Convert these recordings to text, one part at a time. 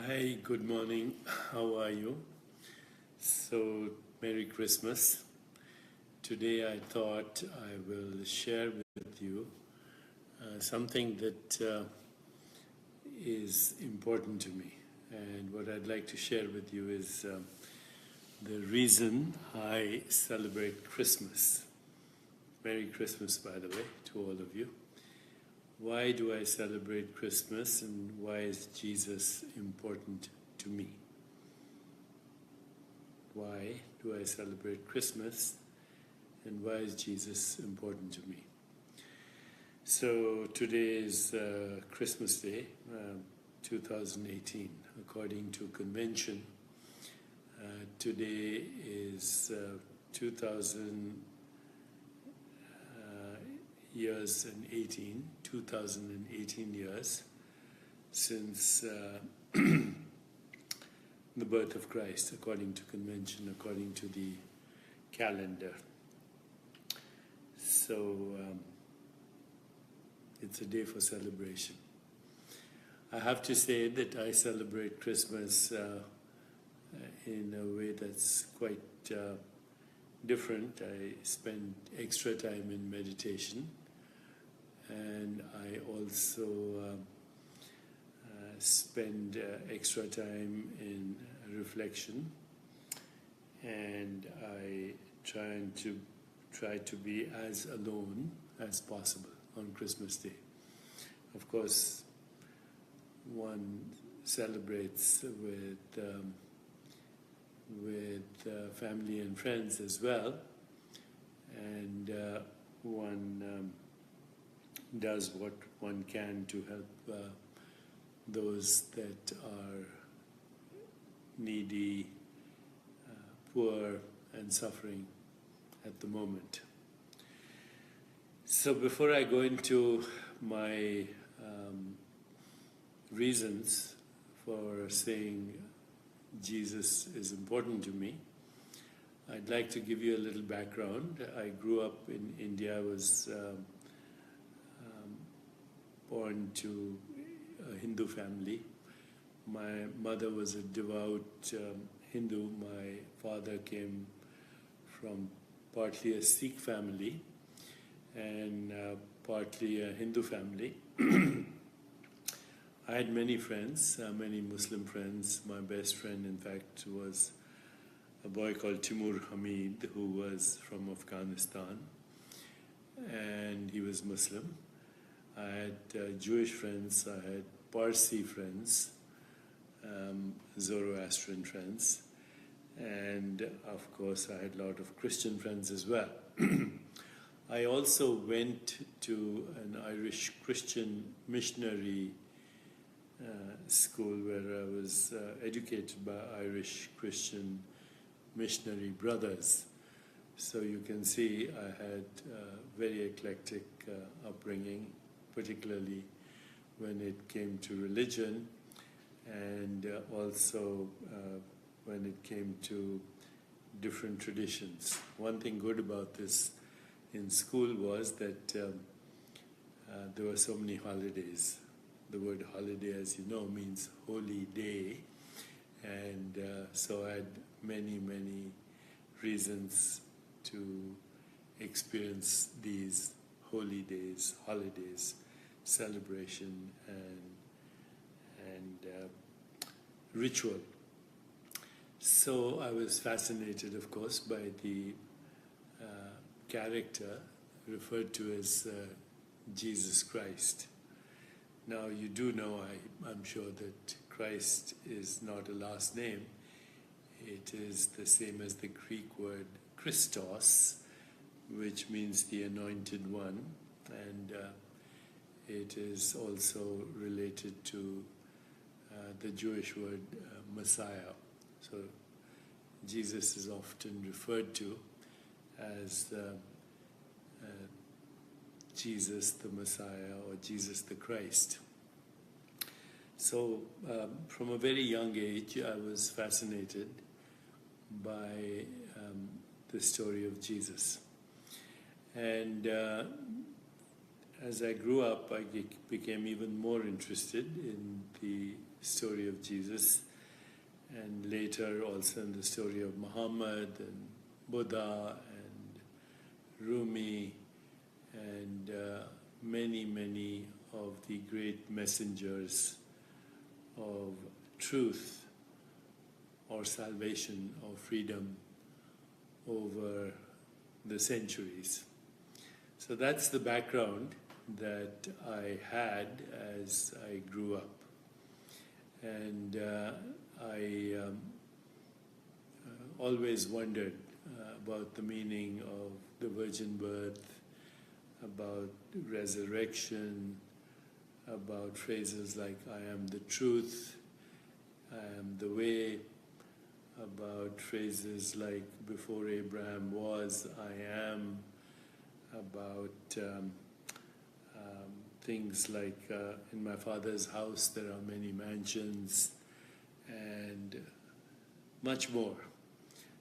Hi, good morning. How are you? So, Merry Christmas. Today I thought I will share with you something that is important to me. And what I'd like to share with you is the reason I celebrate Christmas. Merry Christmas, by the way, to all of you. Why do I celebrate Christmas and why is Jesus important to me? Why do I celebrate Christmas and why is Jesus important to me? So today is Christmas Day, 2018, according to convention. Today is 2018 years since the birth of Christ, according to convention, according to the calendar. So it's a day for celebration. I have to say that I celebrate Christmas in a way that's quite different. I spend extra time in meditation, and I also spend extra time in reflection, and I try to be as alone as possible on Christmas Day. Of course, one celebrates with family and friends as well, and one does what one can to help those that are needy, poor, and suffering at the moment. So before I go into my reasons for saying Jesus is important to me, I'd like to give you a little background. I grew up in India. I was born to a Hindu family. My mother was a devout Hindu. My father came from partly a Sikh family and partly a Hindu family. I had many friends, many Muslim friends. My best friend, in fact, was a boy called Timur Hamid, who was from Afghanistan, and he was Muslim. I had Jewish friends, I had Parsi friends, Zoroastrian friends, and of course I had a lot of Christian friends as well. I also went to an Irish Christian missionary school where I was educated by Irish Christian missionary brothers. So you can see I had a very eclectic upbringing, particularly when it came to religion and also when it came to different traditions. One thing good about this in school was that there were so many holidays. The word holiday, as you know, means holy day, and so I had many reasons to experience these holy days, holidays, celebration, and ritual. So I was fascinated, of course, by the character referred to as Jesus Christ. Now, you do know, I'm sure, that Christ is not a last name. It is the same as the Greek word Christos, which means the anointed one, and it is also related to the Jewish word Messiah. So Jesus is often referred to as Jesus the Messiah or Jesus the Christ. So from a very young age I was fascinated by the story of Jesus. And as I grew up, I became even more interested in the story of Jesus, and later also in the story of Muhammad and Buddha and Rumi and many of the great messengers of truth or salvation or freedom over the centuries. So that's the background that I had as I grew up. And I always wondered about the meaning of the virgin birth, about resurrection, about phrases like I am the truth, I am the way, about phrases like before Abraham was, I am, about things like in my father's house there are many mansions, and much more.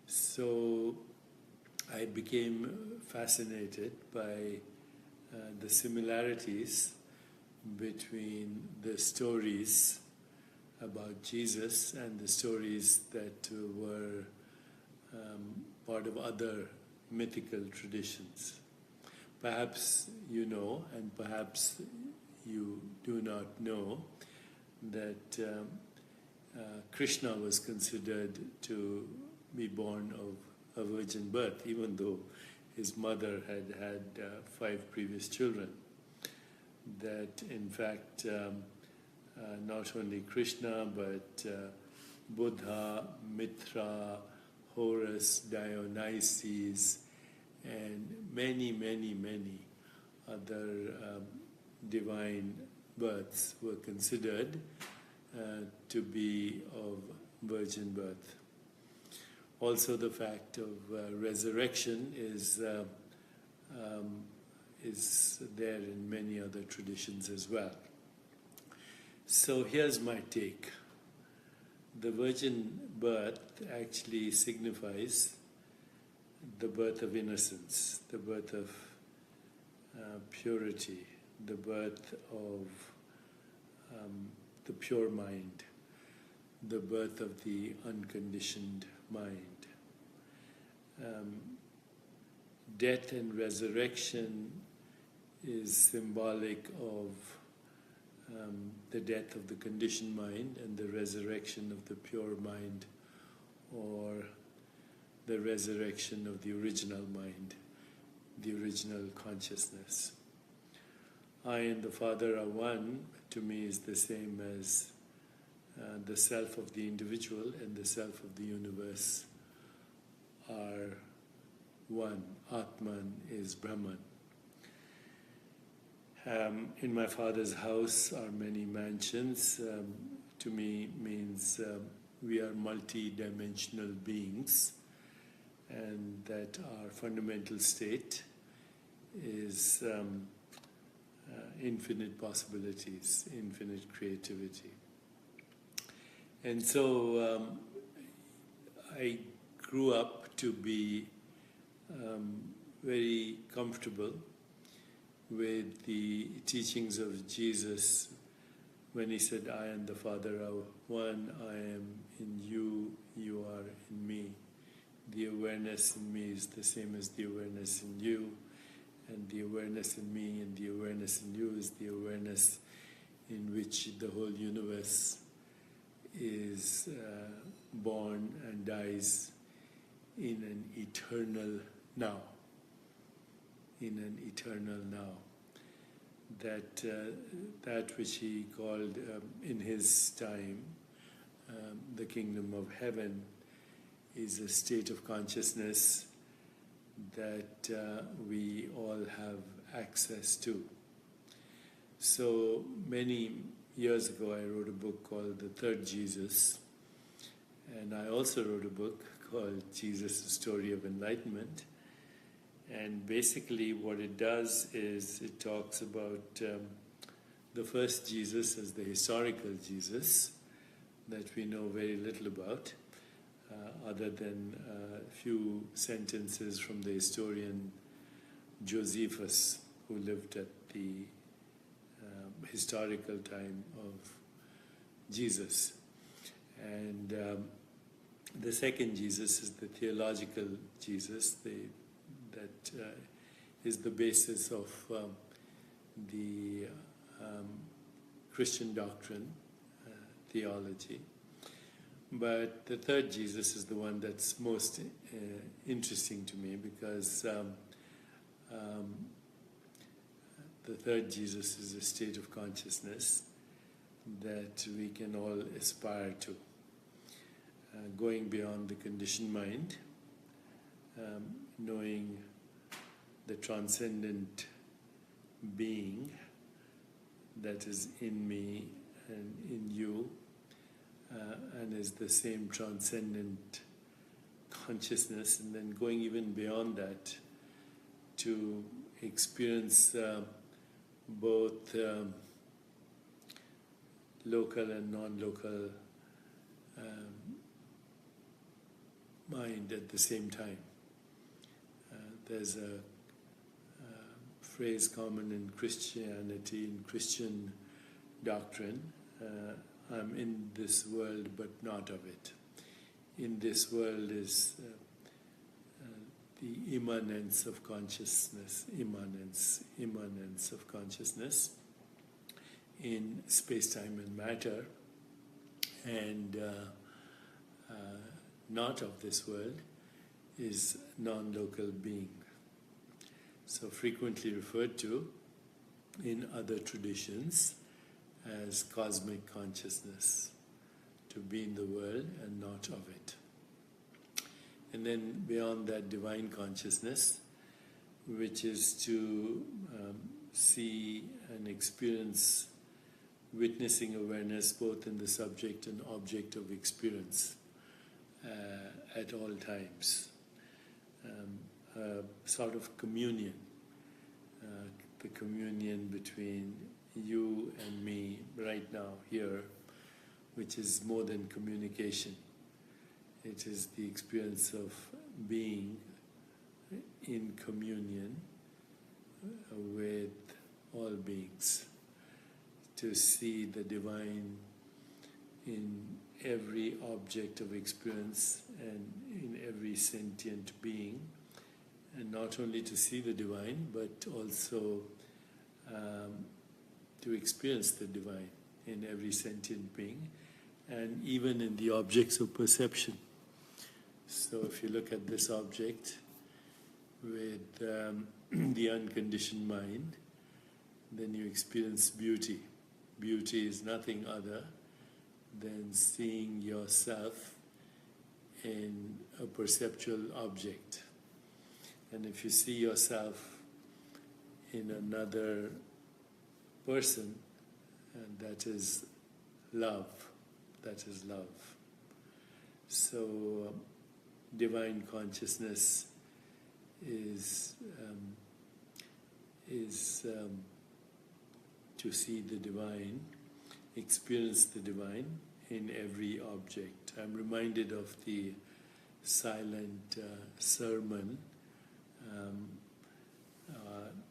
So I became fascinated by the similarities between the stories about Jesus and the stories that were part of other mythical traditions. Perhaps you know, and perhaps you do not know, that Krishna was considered to be born of a virgin birth, even though his mother had 5 previous children. That in fact, not only Krishna, but Buddha, Mitra, Horus, Dionysus, and many other divine births were considered to be of virgin birth. Also, the fact of resurrection is there in many other traditions as well. So here's my take. The virgin birth actually signifies the birth of innocence, the birth of purity, the birth of the pure mind, the birth of the unconditioned mind. Death and resurrection is symbolic of the death of the conditioned mind and the resurrection of the pure mind, or the resurrection of the original mind, the original consciousness. I and the Father are one, to me is the same as the self of the individual and the self of the universe are one. Atman is Brahman. In my Father's house are many mansions. To me means we are multi-dimensional beings, and that our fundamental state is infinite possibilities, infinite creativity. And so I grew up to be very comfortable with the teachings of Jesus when he said, I and the Father are one, I am in you, you are in me. The awareness in me is the same as the awareness in you, and the awareness in me and the awareness in you is the awareness in which the whole universe is born and dies in an eternal now. In an eternal now. That which he called in his time the kingdom of heaven is a state of consciousness that we all have access to. So many years ago I wrote a book called The Third Jesus, and I also wrote a book called Jesus, the Story of Enlightenment. And basically what it does is it talks about the first Jesus as the historical Jesus that we know very little about, other than a few sentences from the historian Josephus, who lived at the historical time of Jesus. And the second Jesus is the theological Jesus, that is the basis of the Christian doctrine, theology. But the third Jesus is the one that's most interesting to me, because the third Jesus is a state of consciousness that we can all aspire to, going beyond the conditioned mind, knowing the transcendent being that is in me and in you, and is the same transcendent consciousness, and then going even beyond that to experience both local and non-local mind at the same time. There's a phrase common in Christianity, in Christian doctrine, I'm in this world but not of it. In this world is the immanence of consciousness, immanence of consciousness in space-time and matter, and not of this world is non-local being. So frequently referred to in other traditions as cosmic consciousness, to be in the world and not of it. And then beyond that, divine consciousness, which is to see and experience witnessing awareness both in the subject and object of experience at all times. A sort of communion, the communion between you and me right now here, which is more than communication. It is the experience of being in communion with all beings, to see the divine in every object of experience and in every sentient being, and not only to see the divine, but also to experience the divine in every sentient being, and even in the objects of perception. So if you look at this object with the unconditioned mind, then you experience beauty. Beauty is nothing other than seeing yourself in a perceptual object. And if you see yourself in another person, and that is love. That is love. So divine consciousness is to see the divine, experience the divine in every object. I'm reminded of the silent sermon,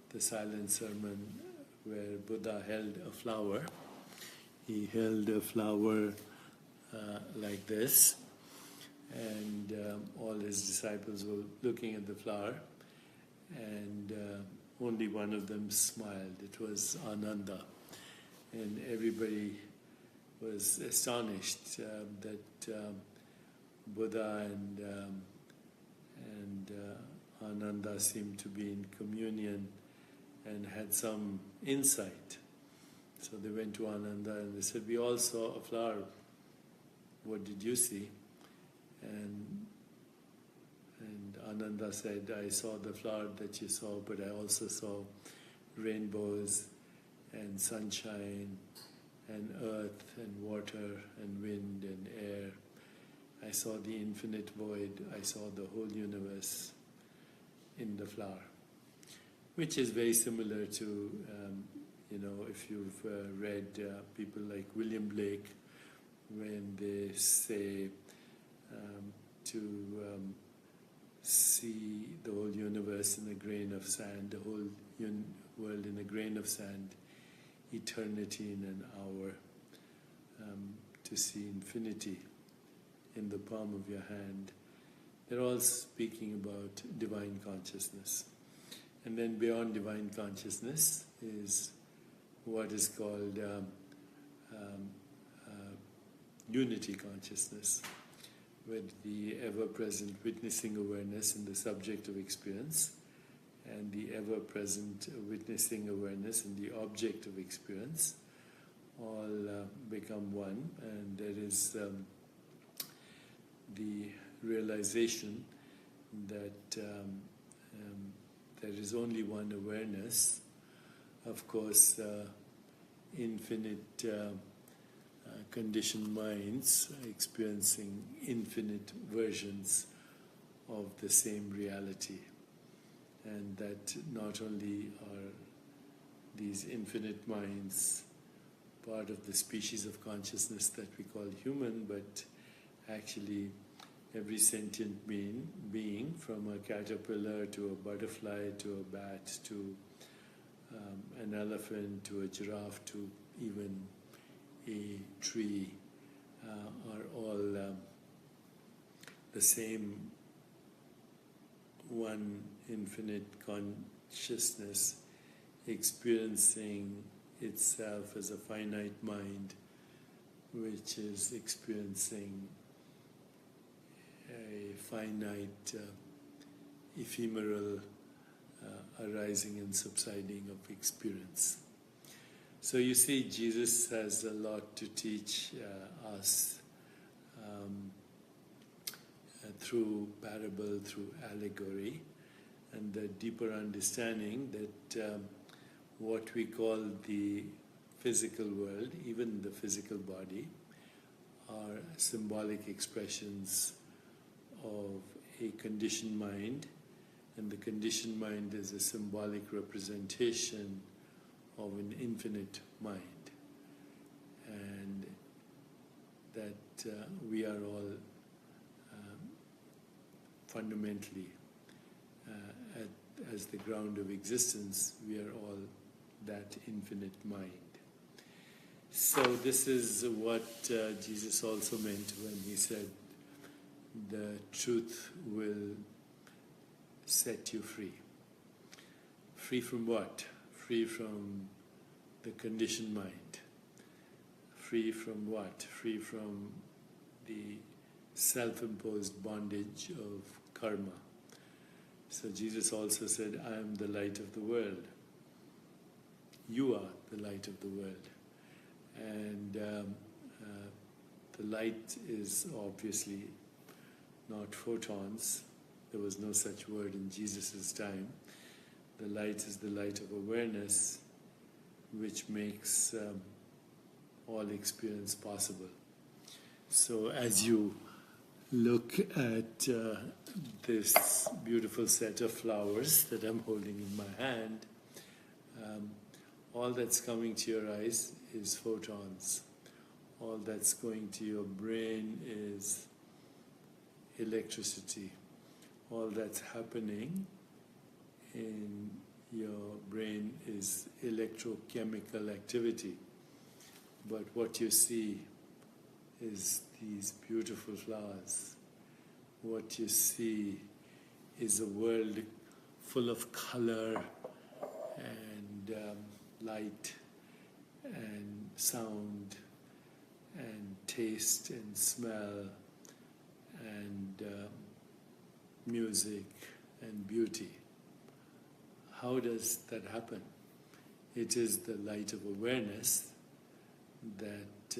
the silent sermon where Buddha held a flower. He held a flower like this, and all his disciples were looking at the flower, and only one of them smiled. It was Ananda, and everybody was astonished that Buddha and Ananda seemed to be in communion and had some insight. So they went to Ananda and they said, "We all saw a flower. What did you see?" And Ananda said, "I saw the flower that you saw, but I also saw rainbows and sunshine and earth and water and wind and air. I saw the infinite void. I saw the whole universe in the flower," which is very similar to, if you've read people like William Blake, when they say to see the whole universe in a grain of sand, the whole world in a grain of sand, eternity in an hour. to see infinity in the palm of your hand. They're all speaking about divine consciousness. And then beyond divine consciousness is what is called unity consciousness, with the ever-present witnessing awareness in the subject of experience and the ever-present witnessing awareness in the object of experience all become one, and there is the realization that there is only one awareness. Of course, infinite conditioned minds experiencing infinite versions of the same reality, and that not only are these infinite minds part of the species of consciousness that we call human, but actually every sentient being from a caterpillar to a butterfly to a bat to an elephant to a giraffe to even a tree are all the same one infinite consciousness experiencing itself as a finite mind which is experiencing a finite ephemeral arising and subsiding of experience. So you see, Jesus has a lot to teach us through parable, through allegory, and the deeper understanding that what we call the physical world, even the physical body, are symbolic expressions of a conditioned mind, and the conditioned mind is a symbolic representation of an infinite mind, and that we are all fundamentally, as the ground of existence, we are all that infinite mind. So this is what Jesus also meant when he said, the truth will set you free. Free from what? Free from the conditioned mind. Free from what? Free from the self-imposed bondage of karma. So Jesus also said, I am the light of the world. You are the light of the world. And the light is obviously not photons. There was no such word in Jesus' time. The light is the light of awareness, which makes all experience possible. So as you look at this beautiful set of flowers that I'm holding in my hand, all that's coming to your eyes is photons. All that's going to your brain is electricity. All that's happening in your brain is electrochemical activity. But what you see is these beautiful flowers. What you see is a world full of color and light and sound and taste and smell and music and beauty. How does that happen? It is the light of awareness that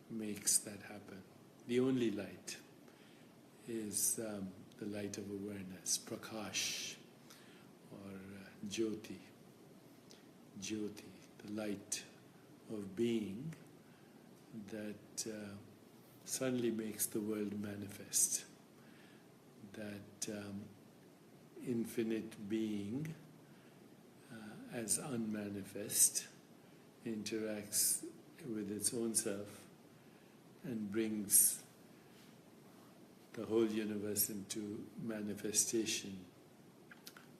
makes that happen. The only light is the light of awareness, Prakash, or Jyoti. Jyoti, the light of being that suddenly makes the world manifest. That infinite being as unmanifest interacts with its own self and brings the whole universe into manifestation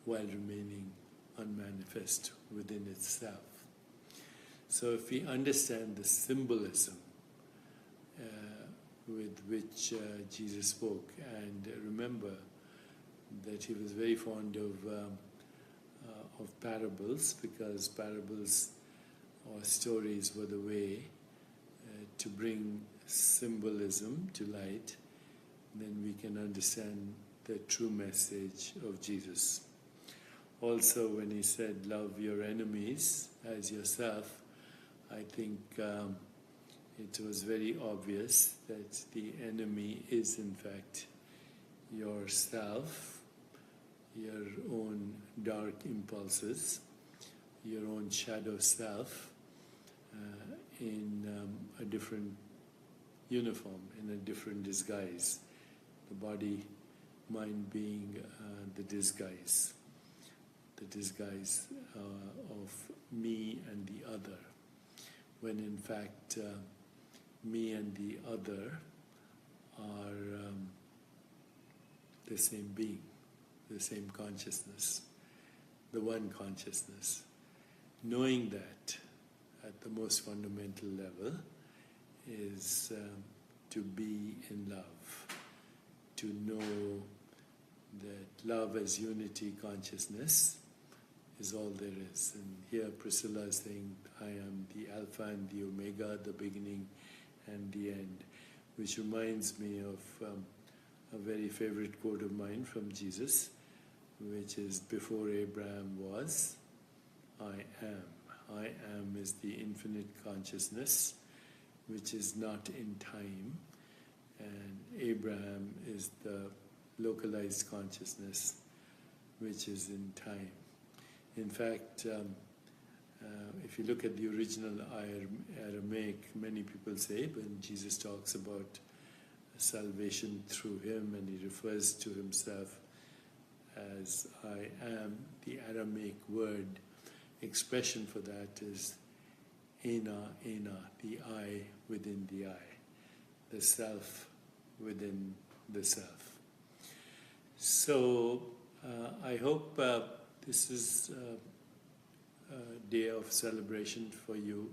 while remaining unmanifest within itself. So if we understand the symbolism with which Jesus spoke. And remember that he was very fond of parables, because parables or stories were the way to bring symbolism to light. Then we can understand the true message of Jesus. Also, when he said, love your enemies as yourself, I think it was very obvious that the enemy is in fact yourself, your own dark impulses, your own shadow self in a different uniform, in a different disguise. The body, mind being the disguise of me and the other, when in fact me and the other are the same being, the same consciousness, the one consciousness. Knowing that at the most fundamental level is to be in love, to know that love as unity consciousness is all there is. And here Priscilla is saying, I am the Alpha and the Omega, the beginning and the end, which reminds me of a very favorite quote of mine from Jesus, which is, before Abraham was, I am. I am is the infinite consciousness, which is not in time, and Abraham is the localized consciousness, which is in time. In fact, if you look at the original Aramaic, many people say when Jesus talks about salvation through him and he refers to himself as I am, the Aramaic word expression for that is Ena, the I within the I, the self within the self. So I hope this is a day of celebration for you.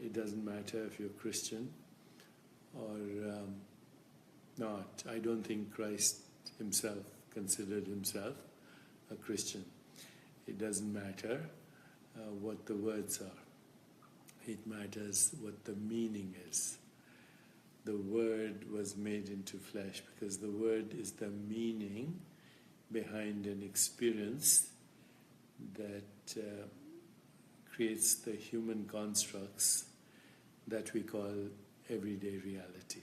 It doesn't matter if you're Christian or not. I don't think Christ himself considered himself a Christian. It doesn't matter what the words are. It matters what the meaning is. The Word was made into flesh, because the Word is the meaning behind an experience that creates the human constructs that we call everyday reality.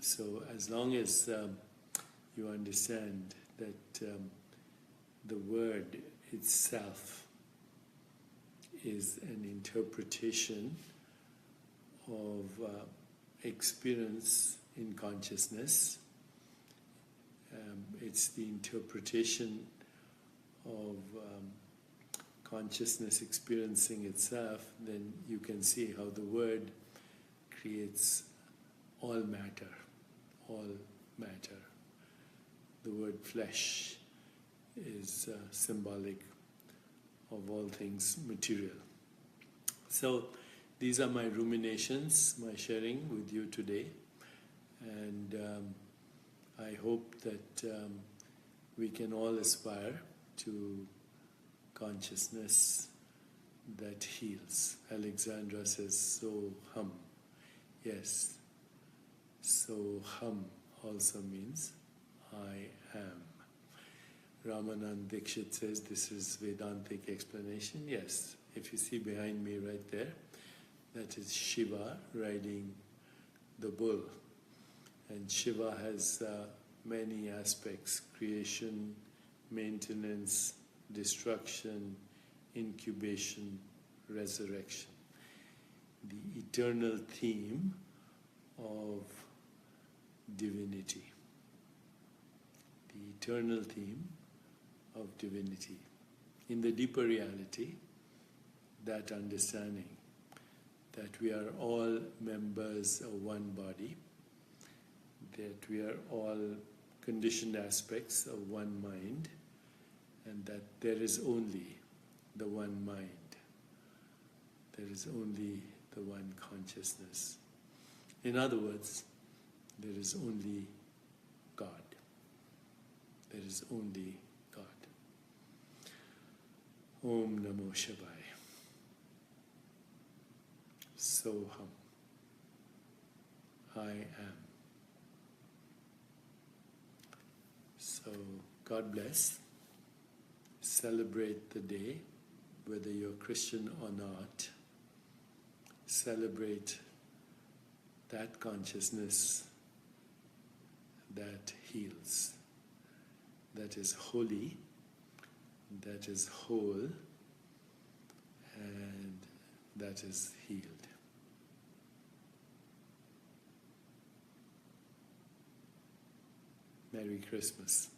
So as long as you understand that the Word itself is an interpretation of experience in consciousness. It's the interpretation of consciousness experiencing itself. Then you can see how the Word creates all matter, all matter. The word flesh is symbolic of all things material. So these are my ruminations, my sharing with you today, and I hope that we can all aspire to consciousness that heals. Alexandra says, so hum. Yes, so hum also means I am. Ramanand Dikshit says this is Vedantic explanation. Yes, if you see behind me right there, that is Shiva riding the bull. And Shiva has many aspects: creation, maintenance, destruction, incubation, resurrection. The eternal theme of divinity. The eternal theme of divinity. In the deeper reality, that understanding that we are all members of one body, that we are all conditioned aspects of one mind, and that there is only the one mind. There is only the one consciousness. In other words, there is only God. There is only God. Om Namo Shivaya. Soham. I am. So, God bless. Celebrate the day, whether you're Christian or not. Celebrate that consciousness that heals, that is holy, that is whole, and that is healed. Merry Christmas.